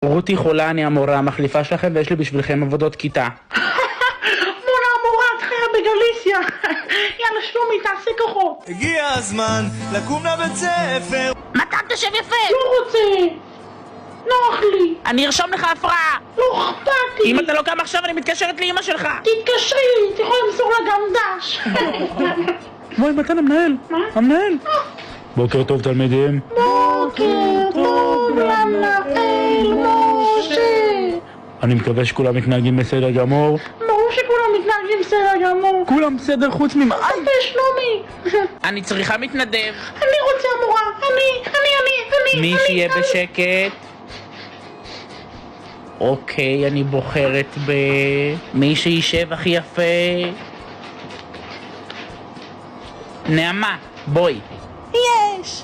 רותי חולה, אני המורה המחליפה שלכם ויש לי בשבילכם עבודות כיתה. מונה המורה, את חיה בגליסיה. יאללה שלומי, תעשה כוחות. הגיע הזמן לקום לבית ספר. מתן תשב יפה! לא רוצה. נוח לי. אני ארשום לך הפרעה! לא אכפת לי. אם אתה לא קם עכשיו אני מתקשרת לאמא שלך! תתקשרי, את יכולה למסור לה גם דש. בואי מתן המנהל. המנהל. בוקר טוב תלמידים. בוקר טוב למנהל משה. אני מקווה שכולם מתנהגים בסדר גמור. ברור שכולם מתנהגים בסדר גמור. כולם בסדר חוץ ממ... אל שלומי. אני צריכה מתנדב! אני רוצה המורה. אני. מי שיהיה בשקט. אוקיי, אני בוחרת מי שישב הכי יפה. נעמה, בואי. יש.